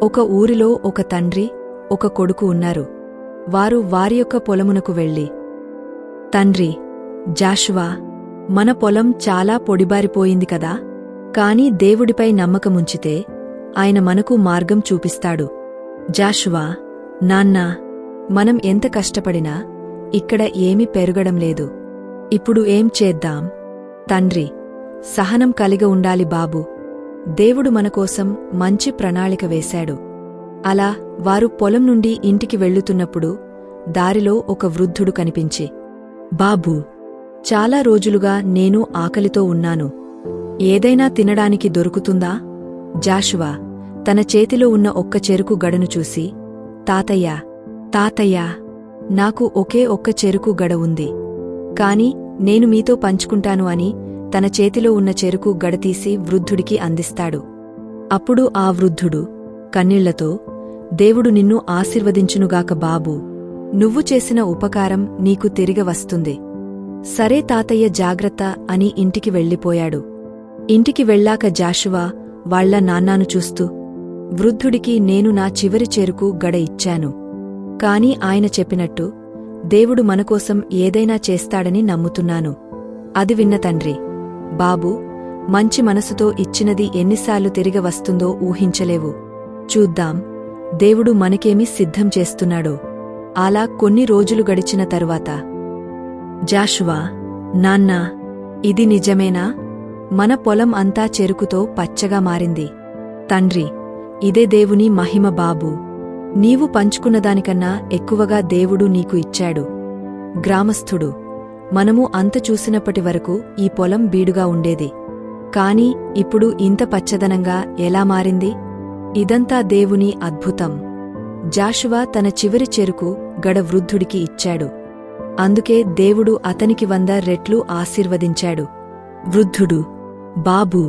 ఒక ఊరిలో ఒక తండ్రి ఒక కొడుకు ఉన్నారు. వారు వారి యొక్క పొలమునకు వెళ్ళి, తండ్రి, జాషువా, మన పొలం చాలా పొడిబారిపోయింది కదా, కాని దేవుడిపై నమ్మకముంచితే ఆయన మనకు మార్గం చూపిస్తాడు. జాషువా, నాన్నా, మనం ఎంత కష్టపడినా ఇక్కడ ఏమీ పెరగడం లేదు. ఇప్పుడు ఏం చేద్దాం? తండ్రి, సహనం కలిగి ఉండాలి బాబూ. దేవుడు మనకోసం మంచి ప్రణాళిక వేశాడు. అలా వారు పొలం నుండి ఇంటికి వెళ్ళుతున్నప్పుడు దారిలో ఒక వృద్ధుడు కనిపించి, బాబూ, చాలా రోజులుగా నేను ఆకలితో ఉన్నాను. ఏదైనా తినడానికి దొరుకుతుందా? జాషువా తన చేతిలో ఉన్న ఒక్క చెరుకు గడను చూసి, తాతయ్యా, తాతయ్యా, నాకు ఒకే ఒక్క చెరుకు గడ ఉంది. కాని నేను మీతో పంచుకుంటాను అని తన చేతిలో ఉన్న చెరుకు గడతీసి వృద్ధుడికి అందిస్తాడు. అప్పుడు ఆ వృద్ధుడు కన్నీళ్లతో, దేవుడు నిన్ను ఆశీర్వదించునుగాక బాబూ. నువ్వు చేసిన ఉపకారం నీకు తిరిగి వస్తుంది. సరే తాతయ్య, జాగ్రత్త అని ఇంటికి వెళ్ళిపోయాడు. ఇంటికి వెళ్ళాక జాషువా వాళ్ల నాన్నాను చూస్తూ, వృద్ధుడికి నేను నా చివరి చెరుకు గడ ఇచ్చాను. కాని ఆయన చెప్పినట్టు దేవుడు మనకోసం ఏదైనా చేస్తాడని నమ్ముతున్నాను. అది విన్న తండ్రి, బాబూ, మంచి మనసుతో ఇచ్చినది ఎన్నిసార్లు తిరిగి వస్తుందో ఊహించలేవు. చూద్దాం దేవుడు మనకేమి సిద్ధం చేస్తున్నాడో. అలా కొన్ని రోజులు గడిచిన తరువాత, జాషువా, నాన్నా, ఇది నిజమేనా? మన పొలం అంతా చెరుకుతో పచ్చగా మారింది. తండ్రి, ఇదే దేవుని మహిమ బాబూ. నీవు పంచుకున్నదానికన్నా ఎక్కువగా దేవుడు నీకు ఇచ్చాడు. గ్రామస్థుడు, మనము అంత చూసినప్పటి వరకు ఈ పొలం బీడుగా ఉండేది. కాని ఇప్పుడు ఇంత పచ్చదనంగా ఎలా మారింది? ఇదంతా దేవుని అద్భుతం. జాషువా తన చివరి చెరుకు గడ వృద్ధుడికి ఇచ్చాడు. అందుకే దేవుడు అతనికి 100 రెట్లు ఆశీర్వదించాడు. వృద్ధుడు, బాబూ,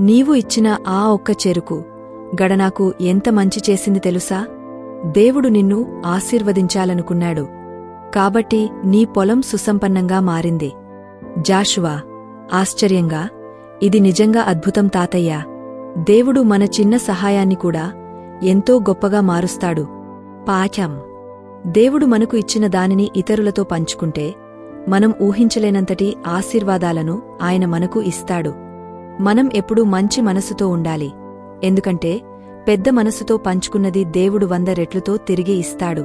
నీవు ఇచ్చిన ఆ ఒక్క చెరుకు గడ నాకు ఎంత మంచి చేసింది తెలుసా? దేవుడు నిన్ను ఆశీర్వదించాలనుకున్నాడు. కాబట్టి నీ పొలం సుసంపన్నంగా మారింది. జాషువా ఆశ్చర్యంగా, ఇది నిజంగా అద్భుతం తాతయ్యా. దేవుడు మన చిన్న సహాయాన్ని కూడా ఎంతో గొప్పగా మారుస్తాడు. పాఠం: దేవుడు మనకు ఇచ్చిన దానిని ఇతరులతో పంచుకుంటే మనం ఊహించలేనంతటి ఆశీర్వాదాలను ఆయన మనకు ఇస్తాడు. మనం ఎప్పుడూ మంచి మనసుతో ఉండాలి. ఎందుకంటే పెద్ద మనసుతో పంచుకున్నది దేవుడు 100 రెట్లుతో తిరిగి ఇస్తాడు.